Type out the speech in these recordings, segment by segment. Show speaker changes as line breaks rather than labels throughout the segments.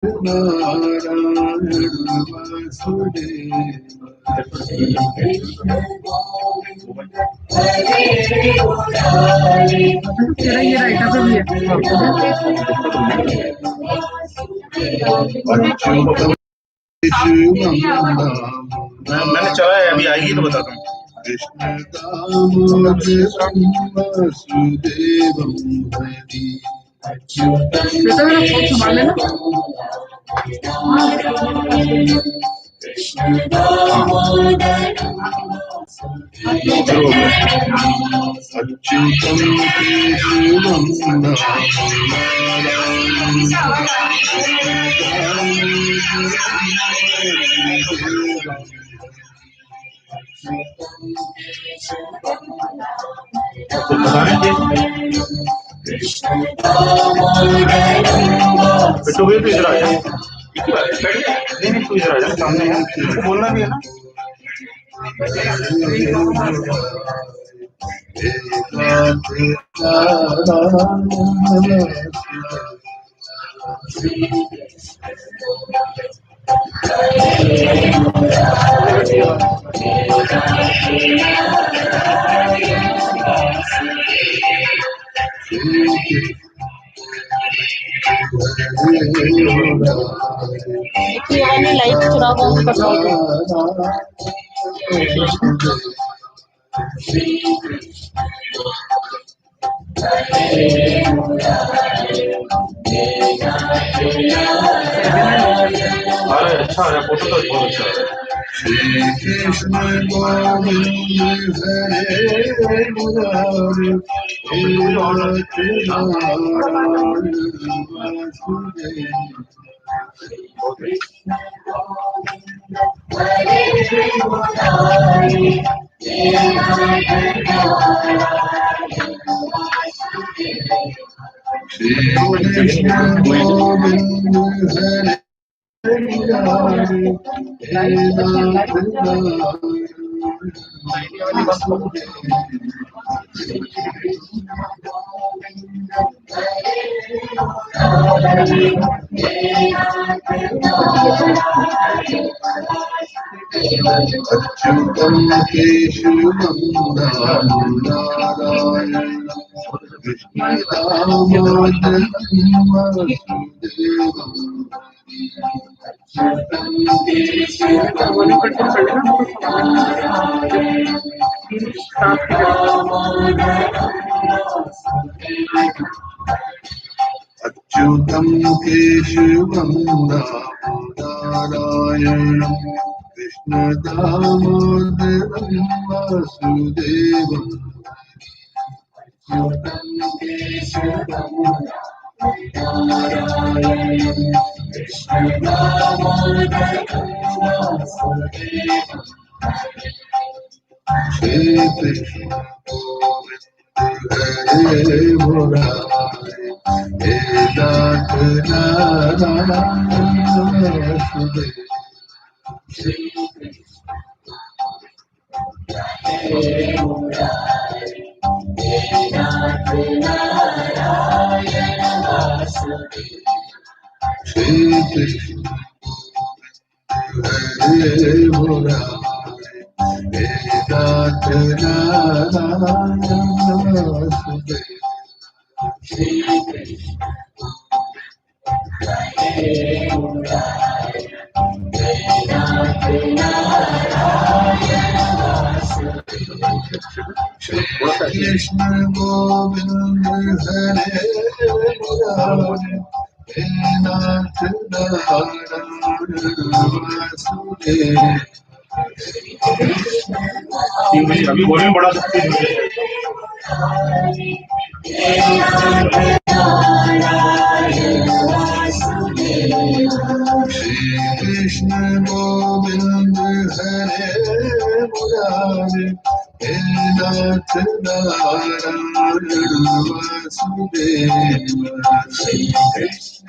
नारायण वासुदेव
तेरा ये राइट पे भी है।
मैंने चला है, अभी आएगी तो बताता हूँ।
कृष्ण दामोदरं वासुदेवं हरि
बेटा मेरा फोन संभाल लेना।
अच्युतं केशवं
तो भी तो इधर आ जाए, नहीं तू इधर आ जाए, सामने है, तुमको बोलना भी है ना।
लाइट चुरा
अरे अच्छा है, फोटो तो बहुत अच्छा है।
श्री कृष्ण गोविंद हरे मुरारी हे नाथ नारायण वासुदेव श्री कृष्ण गोविंद हरे मुरारी हे नाथ नारायण वासुदेव अच्युतं केशवं नारायणं कृष्णदामोदरं वासुदेवं अच्युतं केशवं नारायणं कृष्णदामोदरं वासुदेवं श्री कृष्ण हरे मुरारी हे नाथ नारायण वासुदेव श्री कृष्ण हरे मुरारी हे नाथ नारायण वासुदेव कृष्ण गोविंद हरे मुरारी हे नाथ नारायण वासुदेव
अभी वॉल्यूम बढ़ा सकते हैं।
श्री कृष्ण गोविंद हरे मुरारी हे नाथ नारायण वासुदेव श्री कृष्ण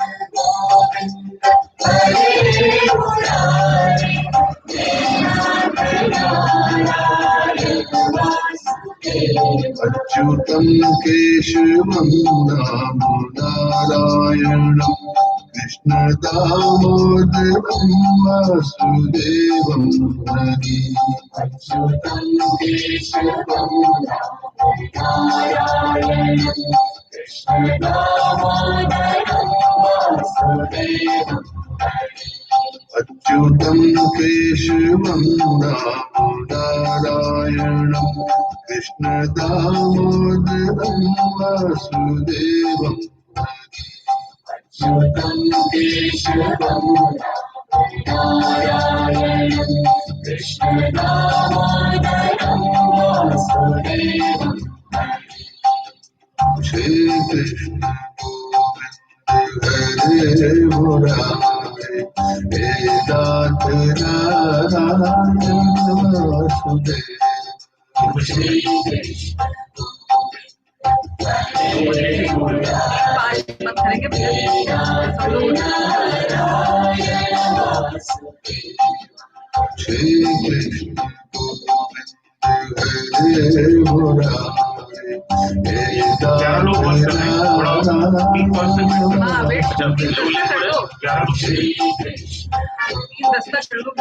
अच्युतं केशवं नारायणं कृष्ण दामोदरं वासुदेवं हरि
अच्युतं केशवं नारायणं कृष्ण दामोदरं वासुदेवं
अच्युतं केशवं नारायणं कृष्ण दामोदरं वासुदेवं
अच्युतं केशवं नारायणं कृष्ण दामोदरं वासुदेवं
श्री कृष्ण हरे मुरारे हे नाथ नारायण वासुदेव
श्री कृष्ण
पाँच मत करेंगे भैया सब लोग
नारायण वासुदेव
श्री कृष्ण हरे मुरारे हे
ग्यारह लोग बस कर रहे हैं थोड़ा 20%।
हाँ वेट
अच्छा
तीन
लोग ले
दस्ता कर
थोड़े
लो
11 लोग
श्री कृष्ण
तीन दस्ता कर लो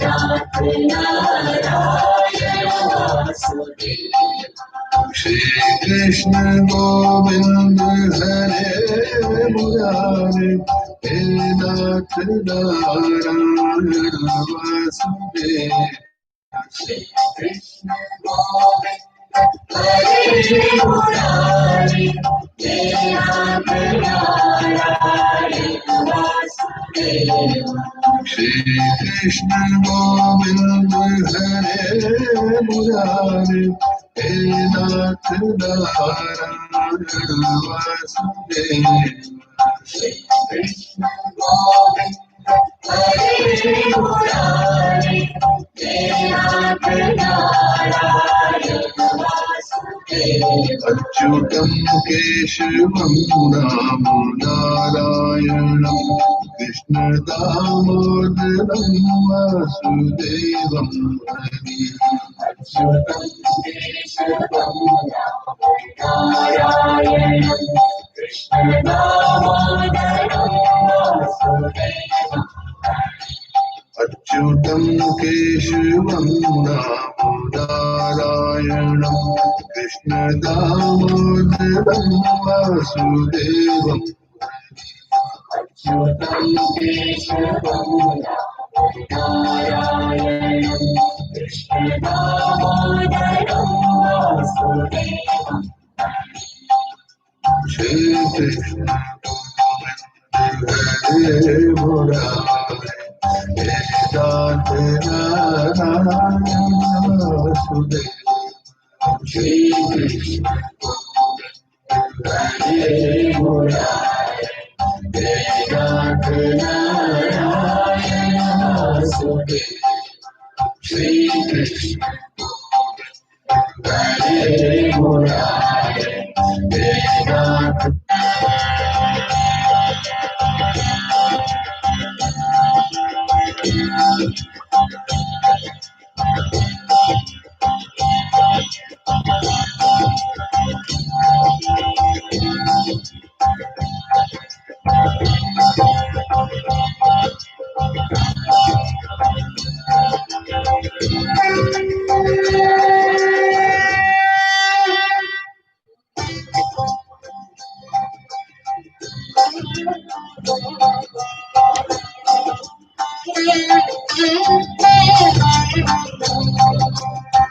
नाथ नारायण वासुदेव
श्री कृष्ण गोविंद हरे मुरारे हे नाथ नारायण वासुदेव
श्री कृष्ण गोविंद हरे मुरारी हे नाथ नारायण वासुदेव
श्री कृष्ण गोविंद हरे मुरारे हे नाथ नारायण वासुदेव
श्री कृष्ण गोविंद हरे मुरारी हे नाथ नारायण वासुदेव
अच्युतं केशवं राम नारायणं कृष्ण दामोदरं वासुदेवं हरि
अच्युतं केशवं नारायणं कृष्ण दामोदरं वासुदेवं
अच्युतं केशवं राम नारायणं कृष्ण दामोदरं वासुदेवं
अच्युतं केशवं नारायणं कृष्ण दामोदरं वासुदेवं
श्री कृष्ण हरे मुरारे हे नाथ नारायण वासुदेव
श्री कृष्ण हरे मुरारी हे नाथ नारायण वासुदेव श्री कृष्ण हरे मुरारी हे नाथ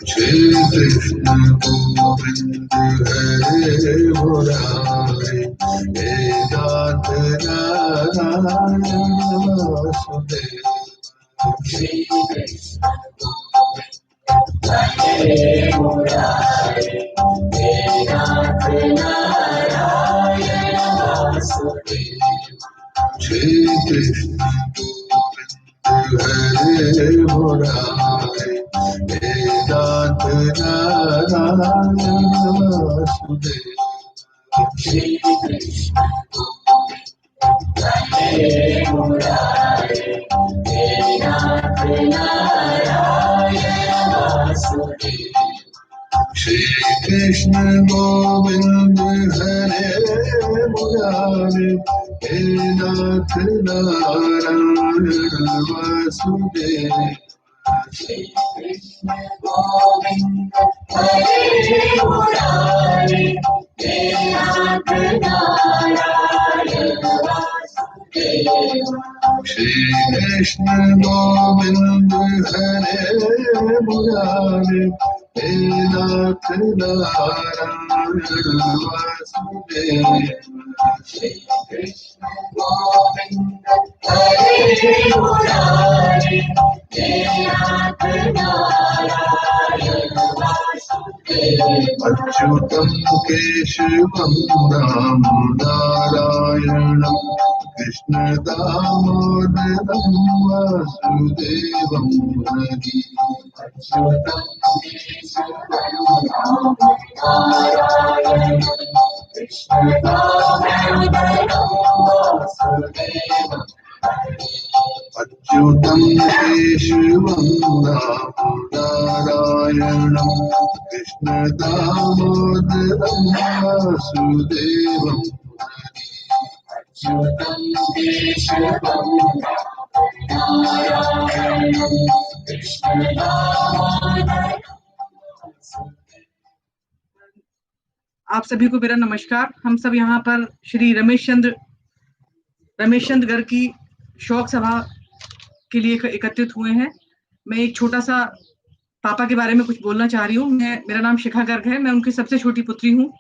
श्री कृष्ण गोविंद हरे मुरारे हे नाथ नारायण वासुदेव
श्री कृष्ण हरे मुरारी हे नाथ नारायण वासुदेव
श्री कृष्ण हरे मुरारे हे नाथ नारायण वासुदेव
श्री कृष्ण हरे मुरारी हे नाथ नारायण वासुदेव
श्री कृष्ण गोविंद हरे मुरारे हे नाथ नारायण वासुदेव
श्री कृष्ण गोविंद हरे मुरारे हे नाथ नारायण वासुदेव
श्री कृष्ण गोविंद हरे मुरारे हे नाथ नारायण वासुदेव
श्री कृष्ण गोविंद हरे मुरारे हे नाथ नारायण वासुदेव
अच्युतं केशवं राम नारायणं कृष्ण दामोदरं वासुदेवं हरि
अच्युतं केशवं नारायणं कृष्ण दामोदरं वासुदेवं
अच्युतं केशवं राम नारायणं कृष्ण दामोदरं वासुदेवं हरि
अच्युतं केशवं नारायणं कृष्ण दामोदरं
आप सभी को मेरा नमस्कार। हम सब यहाँ पर श्री रमेश चंद्र गर्ग की शोक सभा के लिए एकत्रित हुए हैं। मैं एक छोटा सा पापा के बारे में कुछ बोलना चाह रही हूँ। मेरा नाम शिखा गर्ग है। मैं उनकी सबसे छोटी पुत्री हूँ।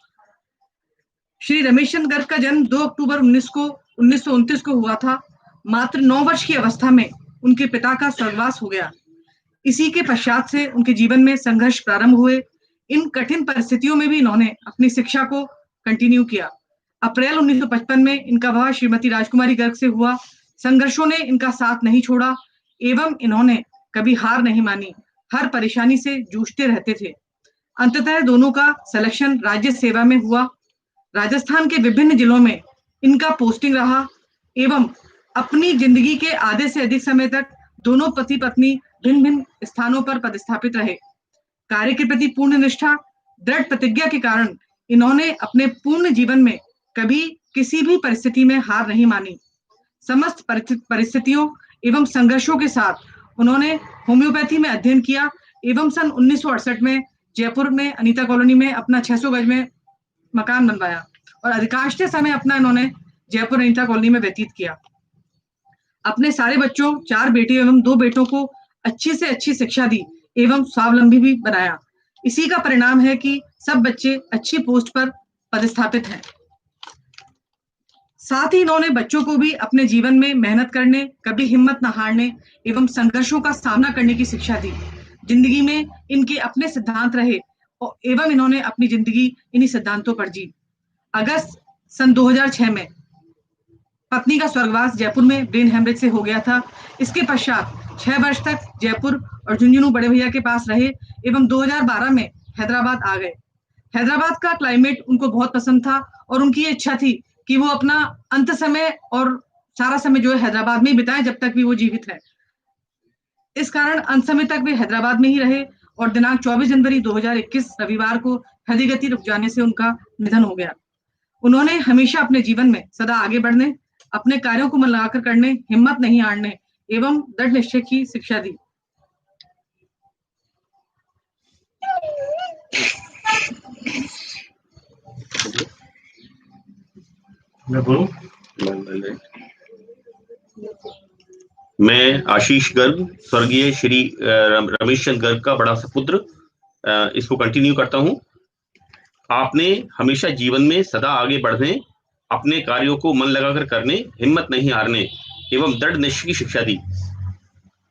श्री रमेश चंद्र गर्ग का जन्म 2 अक्टूबर 1929 को हुआ था। मात्र 9 वर्ष की अवस्था में उनके पिता का स्वर्गवास हो गया। इसी के पश्चात से उनके जीवन में संघर्ष प्रारंभ हुए। इन कठिन परिस्थितियों में भी इन्होंने अपनी शिक्षा को कंटिन्यू किया। अप्रैल 1955 में इनका विवाह श्रीमती राजकुमारी गर्ग से हुआ। संघर्षों ने इनका साथ नहीं छोड़ा एवं इन्होंने कभी हार नहीं मानी। हर परेशानी से जूझते रहते थे। अंततः दोनों का सिलेक्शन राज्य सेवा में हुआ। राजस्थान के विभिन्न जिलों में इनका पोस्टिंग रहा एवं अपनी जिंदगी के आधे से अधिक समय तक दोनों पति पत्नी भिन्न भिन्न स्थानों पर पदस्थापित रहे। कार्य के प्रति पूर्ण निष्ठा, दृढ़ प्रतिज्ञा के कारण इन्होंने अपने पूर्ण जीवन में कभी किसी भी परिस्थिति में हार नहीं मानी। समस्त परिस्थितियों एवं संघर्षों के साथ उन्होंने होम्योपैथी में अध्ययन किया एवं सन 1968 में जयपुर में अनीता कॉलोनी में अपना 600 गज में मकान बनवाया और अधिकांश समय अपना इन्होंने जयपुर अनीता कॉलोनी में व्यतीत किया। अपने सारे बच्चों, 4 बेटे एवं 2 बेटों को अच्छी से अच्छी शिक्षा दी एवं स्वावलंबी भी बनाया। इसी का परिणाम है कि सब बच्चे अच्छी पोस्ट पर पदस्थापित हैं। साथ ही इन्होंने बच्चों को भी अपने जीवन में मेहनत करने, कभी हिम्मत न हारने एवं संघर्षों का सामना करने की शिक्षा दी। जिंदगी में इनके अपने सिद्धांत रहे एवं इन्होंने अपनी जिंदगी इन्हीं सिद्धांतों पर जी। अगस्त सन 2006 में पत्नी का स्वर्गवास जयपुर में ब्रेन हेमरेज से हो गया था। इसके पश्चात 6 वर्ष तक जयपुर और झुंझुनू बड़े भैया के पास रहे एवं 2012 में हैदराबाद आ गए। हैदराबाद का क्लाइमेट उनको बहुत पसंद था और उनकी ये इच्छा थी कि वो अपना अंत समय और सारा समय जो है हैदराबाद में ही बिताएं जब तक भी वो जीवित है। इस कारण अंत समय तक वे हैदराबाद में ही रहे और दिनांक 24 जनवरी 2021 रविवार को हृदय गति रुक जाने से उनका निधन हो गया। उन्होंने हमेशा अपने जीवन में सदा आगे बढ़ने, अपने कार्यों को मन लगाकर करने, हिम्मत नहीं हारने एवं दृढ़ निश्चय की शिक्षा दी।
मैं बोलूं?
मैं आशीष गर्ग, स्वर्गीय श्री रमेश चंद्र गर्ग का बड़ा सपुत्र, इसको कंटिन्यू करता हूं। आपने हमेशा जीवन में सदा आगे बढ़ने, अपने कार्यों को मन लगाकर करने, हिम्मत नहीं हारने एवं दृढ़ निश्चय की शिक्षा दी।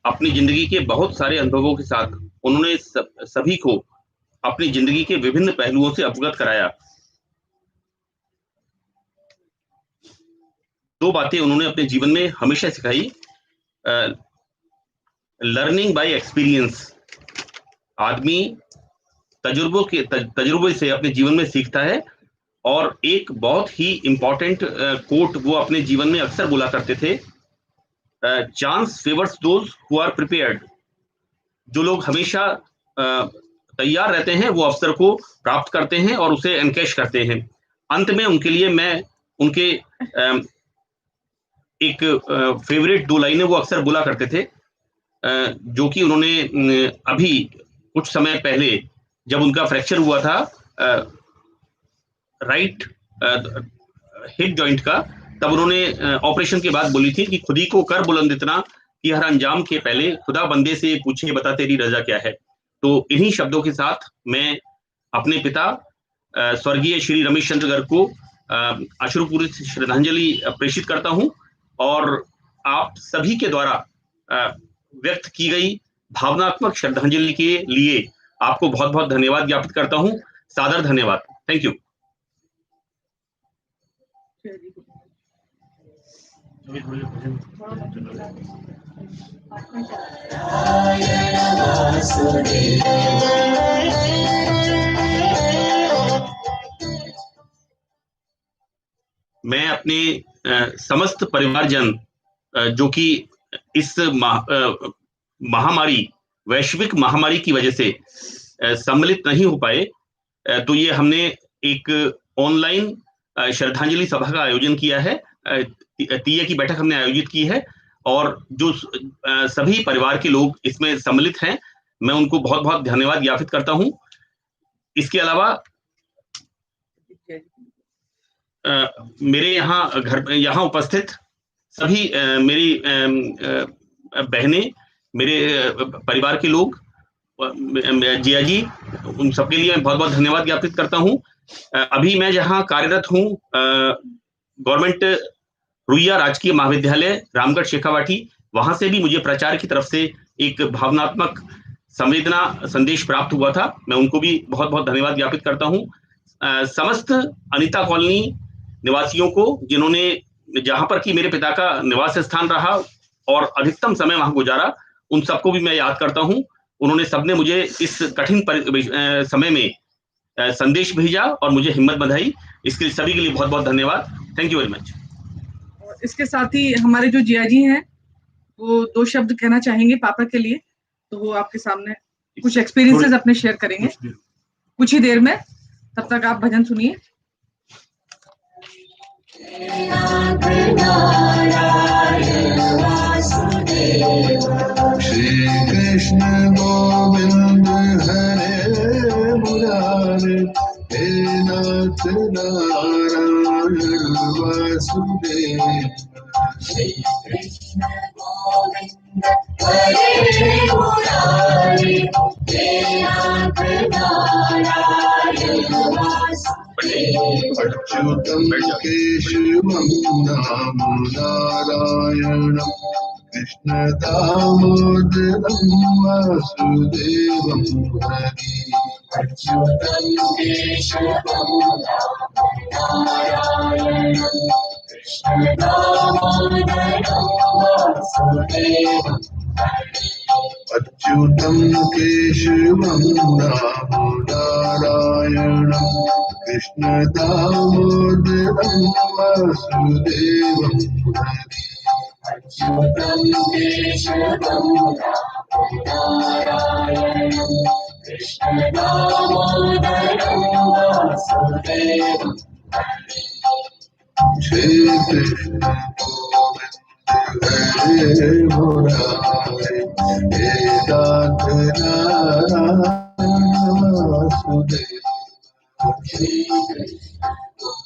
अपनी जिंदगी के बहुत सारे अनुभवों के साथ उन्होंने सभी को अपनी जिंदगी के विभिन्न पहलुओं से अवगत कराया। 2 बातें उन्होंने अपने जीवन में हमेशा सिखाई। लर्निंग बाय एक्सपीरियंस, आदमी तजुर्बे से अपने जीवन में सीखता है। और एक बहुत ही इंपॉर्टेंट कोट वो अपने जीवन में अक्सर बोला करते थे, chance favours those who are prepared. जो लोग हमेशा तैयार रहते हैं वो अवसर को प्राप्त करते हैं और उसे एनकैश करते हैं। अंत में उनके लिए मैं उनके एक फेवरेट 2 लाइनें वो अक्सर बोला करते थे, जो कि उन्होंने अभी कुछ समय पहले जब उनका फ्रैक्चर हुआ था राइट हिप जॉइंट का, तब उन्होंने ऑपरेशन के बाद बोली थी कि खुदी को कर बुलंद इतना कि हर अंजाम के पहले खुदा बंदे से पूछे बता तेरी रजा क्या है। तो इन्हीं शब्दों के साथ मैं अपने पिता स्वर्गीय श्री रमेश चंद्र गर्ग को अश्रुपूरित श्रद्धांजलि प्रेषित करता हूं और आप सभी के द्वारा व्यक्त की गई भावनात्मक श्रद्धांजलि के लिए आपको बहुत बहुत धन्यवाद ज्ञापित करता हूं। सादर धन्यवाद। Thank you. मैं अपने समस्त परिवारजन जो कि इस महामारी वैश्विक महामारी की वजह से सम्मिलित नहीं हो पाए, तो ये हमने एक ऑनलाइन श्रद्धांजलि सभा का आयोजन किया है, तीये की बैठक हमने आयोजित की है और जो सभी परिवार के लोग इसमें सम्मिलित हैं, मैं उनको बहुत बहुत धन्यवाद ज्ञापित करता हूं। इसके अलावा मेरे यहाँ उपस्थित सभी मेरी बहनें, मेरे परिवार के लोग, जिया जी, उन सबके लिए मैं बहुत बहुत धन्यवाद ज्ञापित करता हूं। अभी मैं जहां कार्यरत हूं, गवर्नमेंट रुइया राजकीय महाविद्यालय रामगढ़ शेखावाटी, वहां से भी मुझे प्राचार्य की तरफ से एक भावनात्मक संवेदना संदेश प्राप्त हुआ था। मैं उनको भी बहुत बहुत धन्यवाद ज्ञापित करता हूं। समस्त अनिता कॉलोनी निवासियों को, जिन्होंने जहां पर कि मेरे पिता का निवास स्थान रहा और अधिकतम समय वहां गुजारा, उन सबको भी मैं याद करता हूं। उन्होंने सबने मुझे इस कठिन समय में संदेश भेजा और मुझे हिम्मत बंधाई। इसके लिए सभी के लिए बहुत बहुत धन्यवाद। Thank you very much.
इसके साथ ही हमारे जो जिया जी हैं वो 2 शब्द कहना चाहेंगे पापा के लिए, तो वो आपके सामने कुछ एक्सपीरियंसेस अपने शेयर करेंगे कुछ ही देर में। तब तक आप भजन सुनिए।
श्री कृष्ण गोविंद हरे मुरारे, हे नाथ नारायण वासुदेव।
श्री कृष्ण गोविंद हरे मुरारे, हे नाथ नारायण वासुदेव।
अच्युतं केशवं नाम नारायणं, कृष्ण दामोदरं वासुदेवं हरि।
अच्युतं केशवं नारायणं, कृष्ण दामोदरं वासुदेवं हरि।
अच्युतं केशवं नाम नारायणं, कृष्ण दामोदरं वासुदेवं हरि।
अच्युतं केशवं नारायणं, कृष्ण दामोदरं वासुदेवं हरि।
श्री कृष्ण गोविंद हरे मुरारे, हे नाथ नारायण वासुदेव।
श्री कृष्ण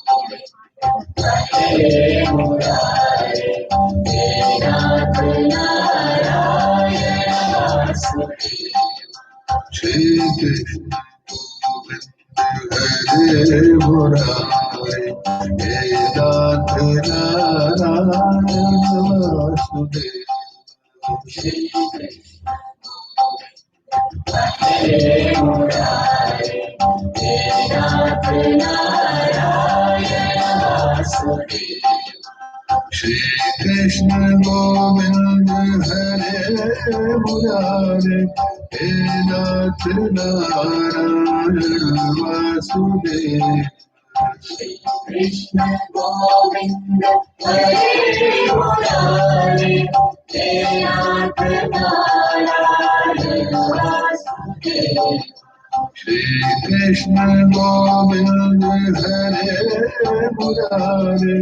गोविंद हरे मुरारे, हे नाथ नारायण वासुदेव।
श्री कृष्ण गोविंद हरे मुरारे, हे नाथ नारायण वासुदेव।
श्री कृष्ण गोविंद हरे मुरारे, हे नाथ नारायण वासुदेव।
श्री कृष्ण गोविंद हरे मुरारे, हे नाथ नारायण वासुदेव।
श्री कृष्ण गोविंद हरे मुरारे, हे नाथ नारायण वासुदेव।
श्री कृष्ण गोविंद हरे मुरारे,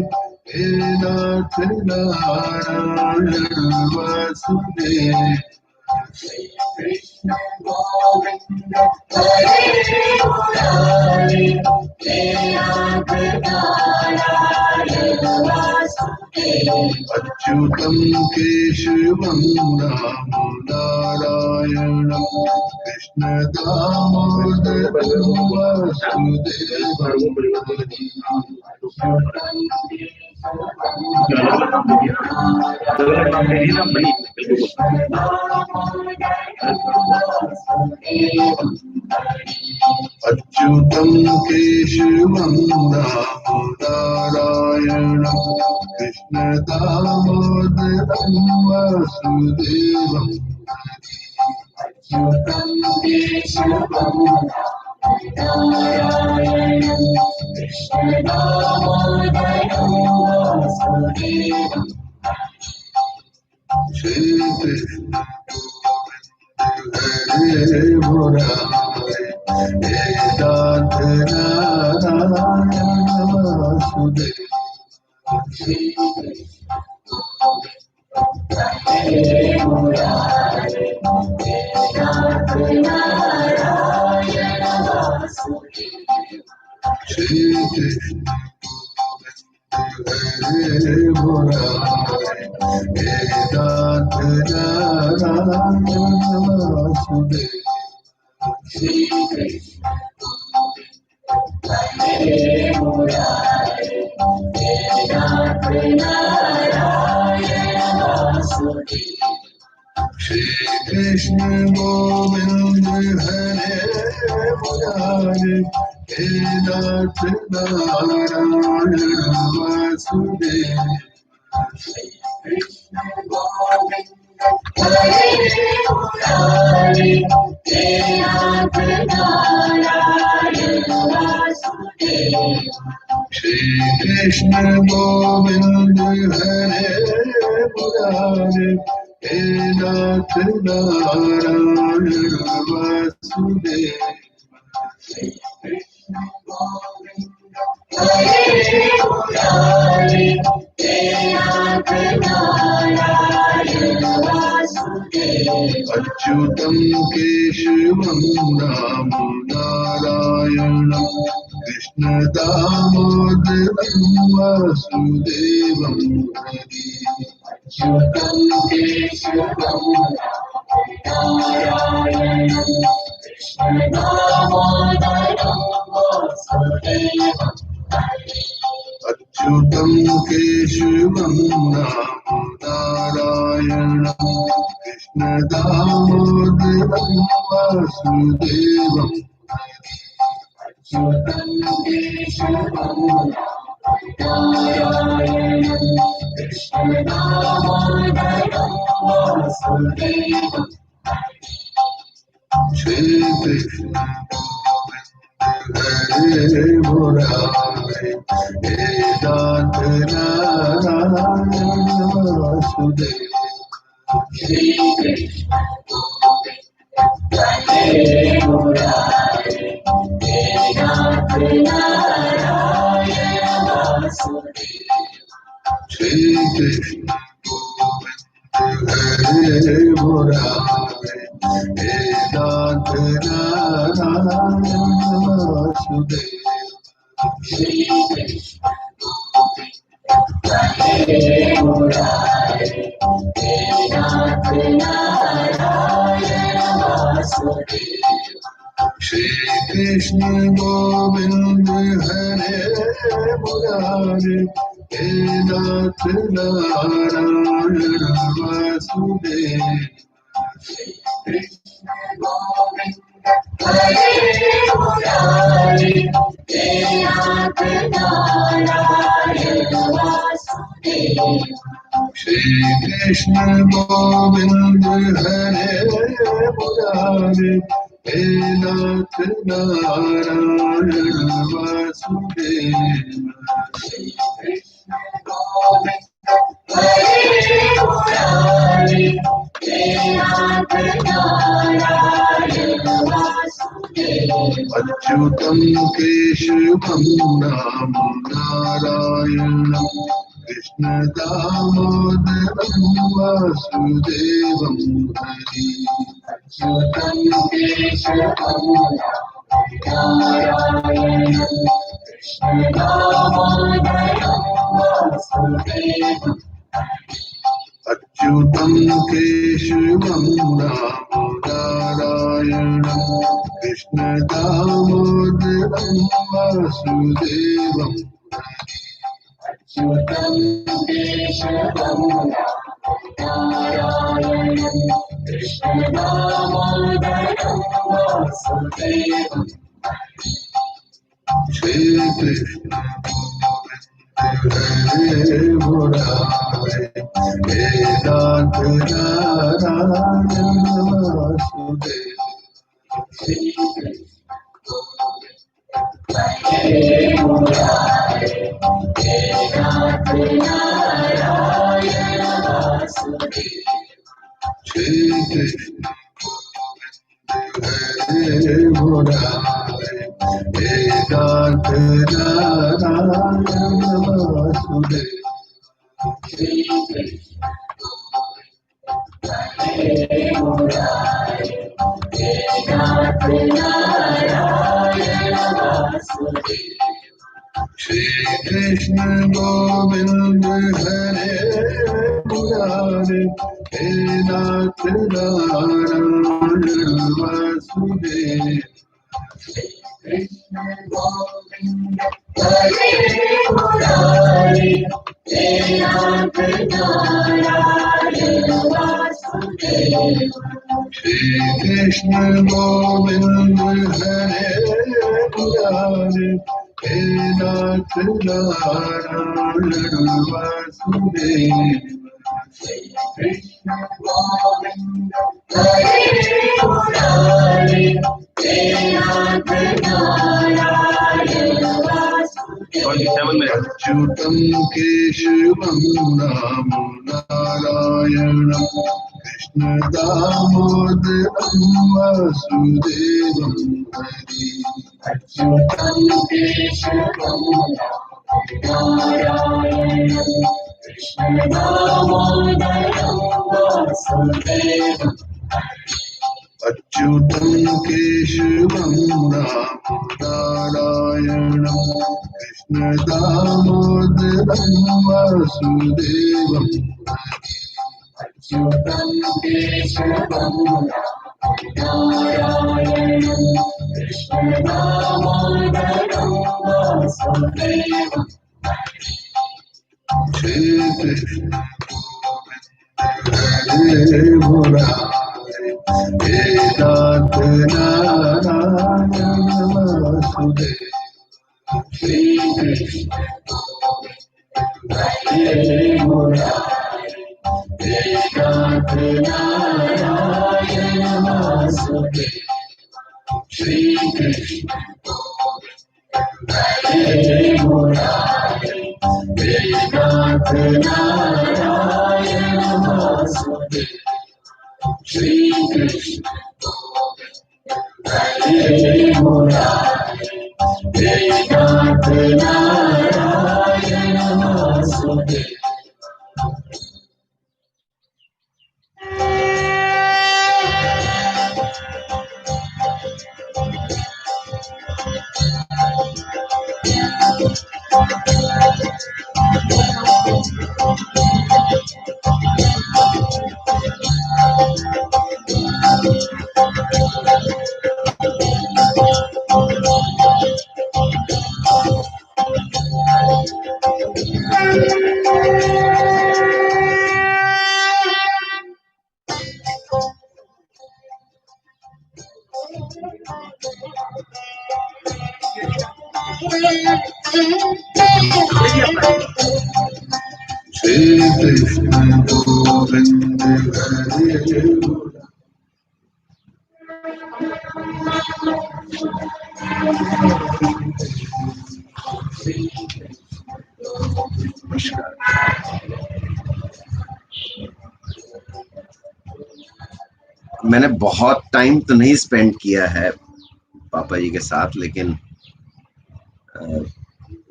हे नाथ नारायण वासुदेव
कृष्ण गोविंद हरे मुरारी हे नाथ नारायण वासुदेव
अच्युतं केशवं नारायणं कृष्ण दामोदरं वासुदेवं अच्युतं केशवं नारायणं कृष्ण दामोदरं वासुदेवं
अच्युतं केशवं नारायणं कृष्ण दामोदरं वासुदेवं
श्री कृष्ण हरे मुरारे हे नाथ नारायण वासुदेव
हरे मुरारे हे नाथ नारायण वासुदेव
श्री कृष्ण हरे मुरारे हे नाथ नारायण वासुदेव
श्री कृष्ण हरे मुरारे हे नाथ नारायण वासुदेव
श्री कृष्ण गोविंद हरे मुरारे हे नाथ नारायण वासुदेव
कृष्ण गोविंद हरे मुरारी हे नाथ नारायण वासुदेव
श्री कृष्ण गोविंद हरे मुरारे हे नाथ नारायण वासुदेव
कृष्ण गोविंद हरे मुरारी हे नाथ नारायण वासुदेव
अच्युतं केशवं नारायणं कृष्ण दामोदरं वासुदेवं
अच्युतं केशवं नारायणं कृष्ण दामोदरं वासुदेव
अच्युतं केशवं नारायणं कृष्ण दामोदरं वासुदेवं
अच्युतं केशवं नारायणं कृष्ण दामोदरं वासुदेव
श्री कृष्ण हरे मुरारे हे नाथ नारायण वासुदेव
श्री कृष्ण हरे मुरारे हे नाथ नारायण वासुदेव
श्री कृष्ण हरे मुरारे हे नाथ नारायण वासुदेव
श्री कृष्ण हरे मुरारे हे नाथ नारायण वासुदेव
श्री कृष्ण गोविंद हरे मुरारे हे नाथ नारायण वासुदेव
कृष्ण गोविंद हरे मुरारी हे नाथ नारायण वासुदेव
श्री कृष्ण गोविंद हरे मुरारे हे नाथ नारायण वासुदेव
कृष्ण गोविंद हरे मुरारी हे नाथ नारायण वासुदेव
अच्युतं केशवं नारायणं कृष्ण दामोदरं वासुदेवं हरि
अच्युतं केशवं नारायणं कृष्ण दामोदरं वासुदेवं
अच्युतं केशवं नारायणं कृष्ण दामोदरं वासुदेवं
अच्युतं केशवं नारायणं कृष्ण दामोदरं वासुदेवं
श्री कृष्ण हरे मुरारे हे नाथ नारायण वासुदेव
हरे मुरारे हे नाथ नारायण वासुदेव
श्री कृष्ण हरे मुरारे हे नाथ नारायण वासुदेव
हरे मुरारे हे नाथ नारायण वासुदेव
श्री कृष्ण गोविंद हरे मुरारे हे नाथ नारायण वासुदेव
कृष्ण गोविंद हरे मुरारे हे नाथ नारायण वासुदेव
श्री कृष्ण गोविंद हरे मुरारे हे नाथ नारायण वासुदेव
कृष्ण गोविंद हरे मुरारे हे नाथ नारायण वासुदेव
27 में
अच्युतं केशवं नाम नारायणं कृष्ण दामोदरं वासुदेवं हरि
अच्युतं केशवं नारायणं कृष्ण दामोदरं वासुदेवं
अच्युतं केशवं नाम नारायणं कृष्ण दामोदरं वासुदेवं
अच्युतं केशवं नारायणं कृष्ण दामोदरं वासुदेवं
श्री कृष्ण हरे मुरारे हे नाथ नारायण वासुदेव
श्री कृष्ण हरे मुरारे हे नाथ नारायण वासुदेव श्री कृष्ण हरे मुरारे हे नाथ नारायण वासुदेव श्री कृष्ण हरे मुरारे हे नाथ नारायण वासुदेव
श्री कृष्ण गोविंद हरे
मैंने बहुत टाइम तो नहीं स्पेंड किया है पापा जी के साथ, लेकिन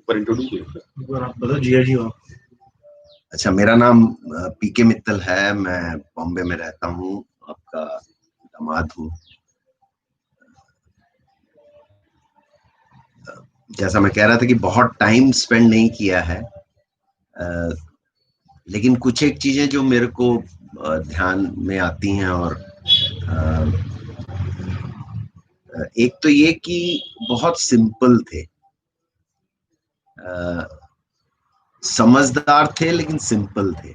पर इंट्रोड्यूस
आप बताओ जिया जी हो
अच्छा, मेरा नाम पीके मित्तल है, मैं बॉम्बे में रहता हूँ, आपका दामाद हूँ। जैसा मैं कह रहा था कि बहुत टाइम स्पेंड नहीं किया है, लेकिन कुछ एक चीजें जो मेरे को ध्यान में आती हैं, और एक तो ये कि बहुत सिंपल थे, समझदार थे लेकिन सिंपल थे।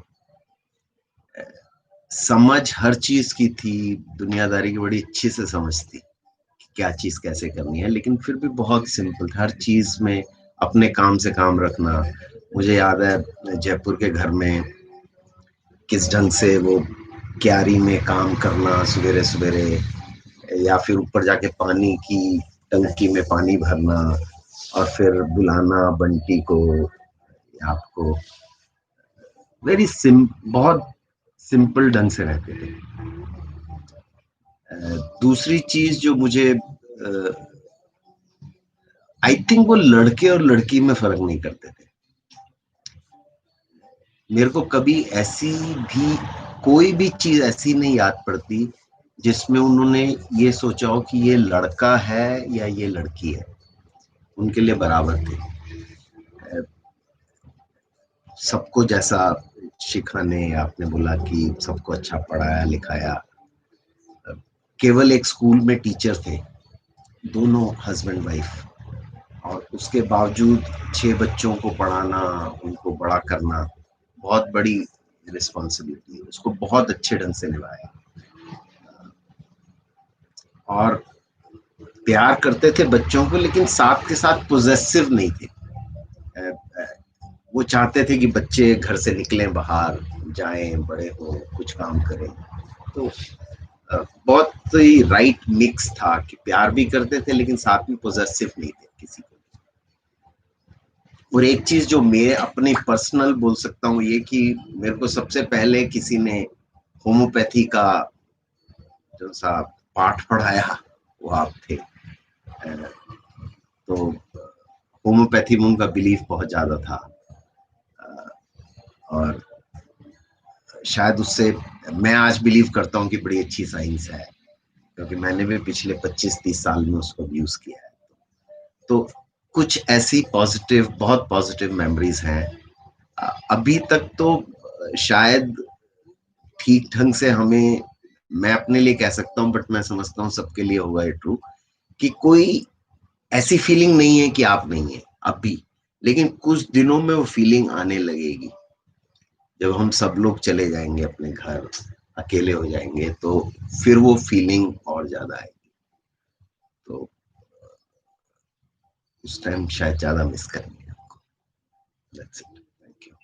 समझ हर चीज की थी, दुनियादारी की बड़ी अच्छी से समझ थी कि क्या चीज कैसे करनी है, लेकिन फिर भी बहुत सिंपल था हर चीज में, अपने काम से काम रखना। मुझे याद है जयपुर के घर में किस ढंग से वो क्यारी में काम करना सवेरे सवेरे, या फिर ऊपर जाके पानी की टंकी में पानी भरना और फिर बुलाना बंटी को, आपको बहुत सिंपल ढंग से रहते थे। दूसरी चीज जो मुझे आई थिंक वो लड़के और लड़की में फर्क नहीं करते थे। मेरे को कभी ऐसी भी कोई भी चीज ऐसी नहीं याद पड़ती जिसमें उन्होंने ये सोचा हो कि ये लड़का है या ये लड़की है। उनके लिए बराबर थे, सबको जैसा सिखाने, आपने बोला कि सबको अच्छा पढ़ाया लिखाया। केवल एक स्कूल में टीचर थे, दोनों हस्बैंड वाइफ, और उसके बावजूद 6 बच्चों को पढ़ाना, उनको बड़ा करना बहुत बड़ी रिस्पॉन्सिबिलिटी है। उसको बहुत अच्छे ढंग से निभाया, और प्यार करते थे बच्चों को, लेकिन साथ के साथ पोजेसिव नहीं थे। वो चाहते थे कि बच्चे घर से निकलें, बाहर जाएं, बड़े हो, कुछ काम करें। तो बहुत ही राइट मिक्स था कि प्यार भी करते थे लेकिन साथ में पोजेसिव नहीं थे किसी को। और एक चीज जो मैं अपनी पर्सनल बोल सकता हूँ ये कि मेरे को सबसे पहले किसी ने होम्योपैथी का जो सा पाठ पढ़ाया वो आप थे। तो होम्योपैथी में उनका बिलीफ बहुत ज्यादा था, और शायद उससे मैं आज बिलीव करता हूँ कि बड़ी अच्छी साइंस है, क्योंकि मैंने भी पिछले 25-30 साल में उसको यूज किया है। तो कुछ ऐसी बहुत पॉजिटिव मेमोरीज हैं। अभी तक तो शायद ठीक ढंग से हमें, मैं अपने लिए कह सकता हूँ, बट मैं समझता हूँ सबके लिए होगा ये ट्रू, कि कोई ऐसी फीलिंग नहीं है कि आप नहीं है अभी, लेकिन कुछ दिनों में वो फीलिंग आने लगेगी। जब हम सब लोग चले जाएंगे अपने घर, अकेले हो जाएंगे, तो फिर वो फीलिंग और ज्यादा आएगी। तो उस टाइम शायद ज्यादा मिस करेंगे आपको। That's it. Thank you.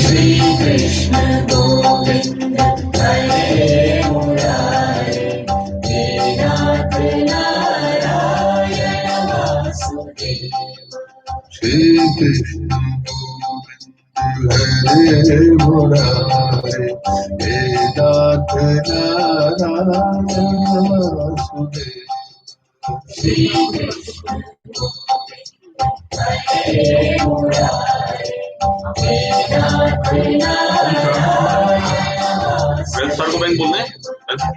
Shri Krishna Govind हरे मुरारे, हे नाथ नारायण वासुदेव।
श्री कृष्ण हरे मुरारे, हे नाथ नारायण वासुदेव।
श्री कृष्ण हरे मुरारे, हे नाथ नारायण
सर को बैंक बोलना है।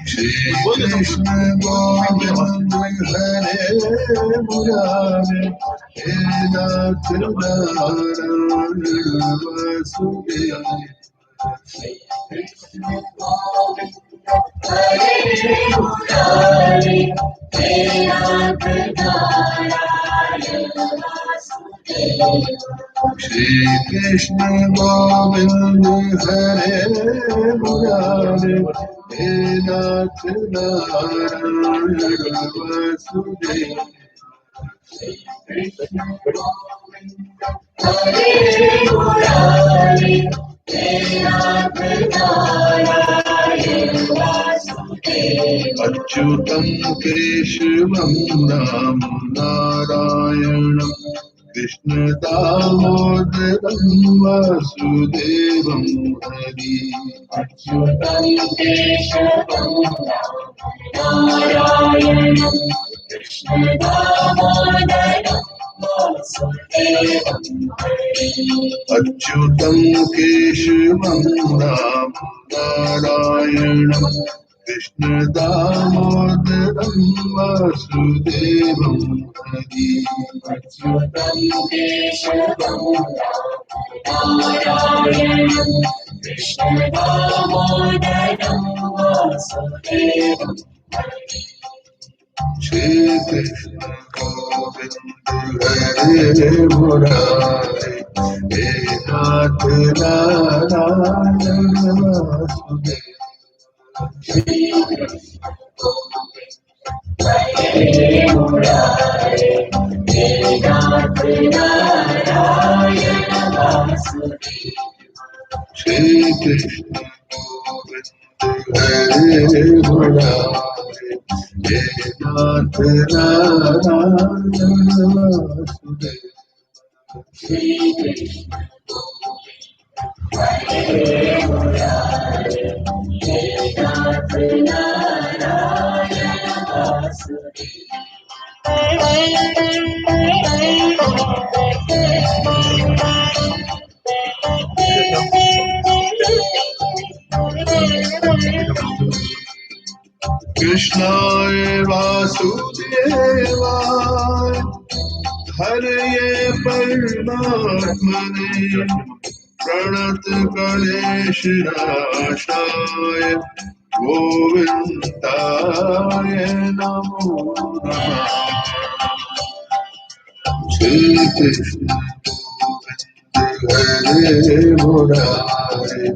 श्री कृष्ण गोविंद हरे मुरारे, हे नाथ नारायण वासुदेव।
हरे मुरारे, हे नाथ नारायण वासुदेव।
श्री कृष्ण गोविंद हरे मुरारे, हे नाथ नारायण वासुदेव।
हरे मुरारे, हे नाथ नारायण वासुदेव।
अच्युतं केशवं नाम नारायणं, कृष्ण दामोदरं वासुदेवं हरि।
अच्युतं केशवं नारायणं, कृष्ण दामोदरं वासुदेवं हरि
अच्युतं केशवं राम नारायणं कृष्ण दामोदरं वासुदेवं हरि
अच्युतं केशवं नारायणं कृष्ण दामोदरं वासुदेवं
श्री कृष्ण गोविंद हरे मुरारे हे नाथ नारायण वासुदेव
हरे मुरारे हे नाथ नारायण वासुदेव
श्री कृष्ण गोविंद हरे मुरारे हे नाथ नारायण वासुदेव
श्री कृष्ण हरे मुरारे हे नाथ नारायण वासुदेव
कृष्णाय वासुदेवाय हरये परमात्मने प्रणत क्लेश नाशाय गोविन्दाय नमो नमः श्री कृष्ण हरे मुरारे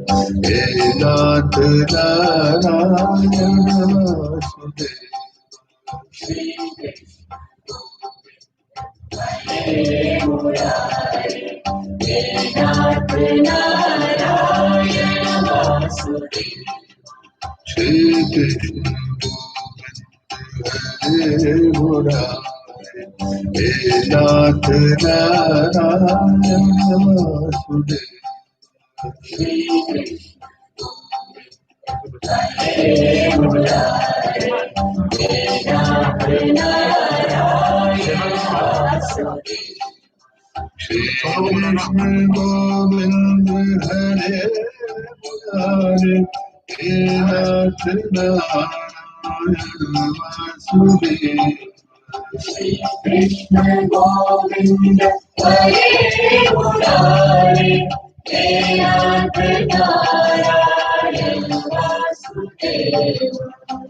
हे नाथ नारायण वासुदेव
श्री कृष्ण हरे मुरारे हे नाथ नारायण वासुदेव
श्री कृष्ण हरे मुरारे हे नाथ नारायण वासुदेव
श्री कृष्ण हरे मुरारे हे नाथ नारायण वासुदेव
श्री कृष्ण गोविंद हरे मुरारे हे नाथ नारायण वासुदेव
श्री कृष्ण गोविंद हरे मुरारे हे नाथ नारायण वासुदेव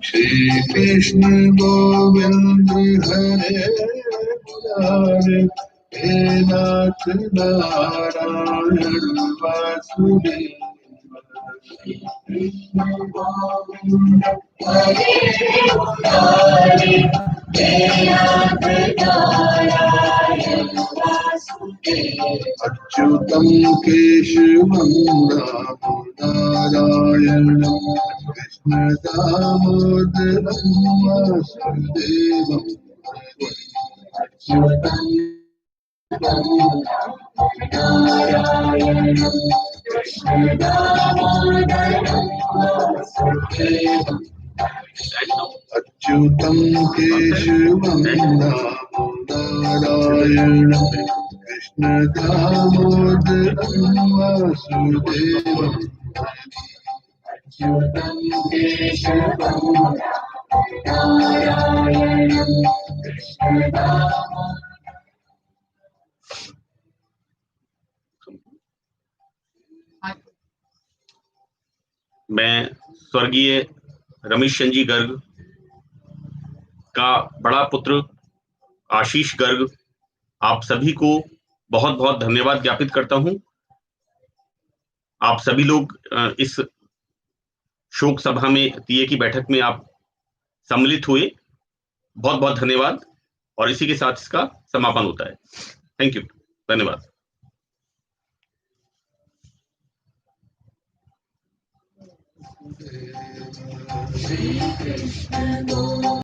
श्री कृष्ण गोविंद हरे मुरारे हे नाथ नारायण वासुदेव
कृष्ण गोविंद हरे मुरारे हे नाथ नारायण वासुदेव
अच्युतं केशवं राम नारायणं कृष्ण दामोदरं वासुदेवं
अच्युतं नारायणं कृष्ण दामोदरं वासुदेवं
अच्युतं केशवं राम नारायणं कृष्ण दामोदरं वासुदेवं
अच्युतं केशवं नारायणं कृष्ण दामोदरं
मैं स्वर्गीय रमेश चंद्र जी गर्ग का बड़ा पुत्र आशीष गर्ग आप सभी को बहुत बहुत धन्यवाद ज्ञापित करता हूं। आप सभी लोग इस शोक सभा में तीये की बैठक में आप सम्मिलित हुए, बहुत बहुत धन्यवाद। और इसी के साथ इसका समापन होता है। थैंक यू, धन्यवाद।
श्री कृष्ण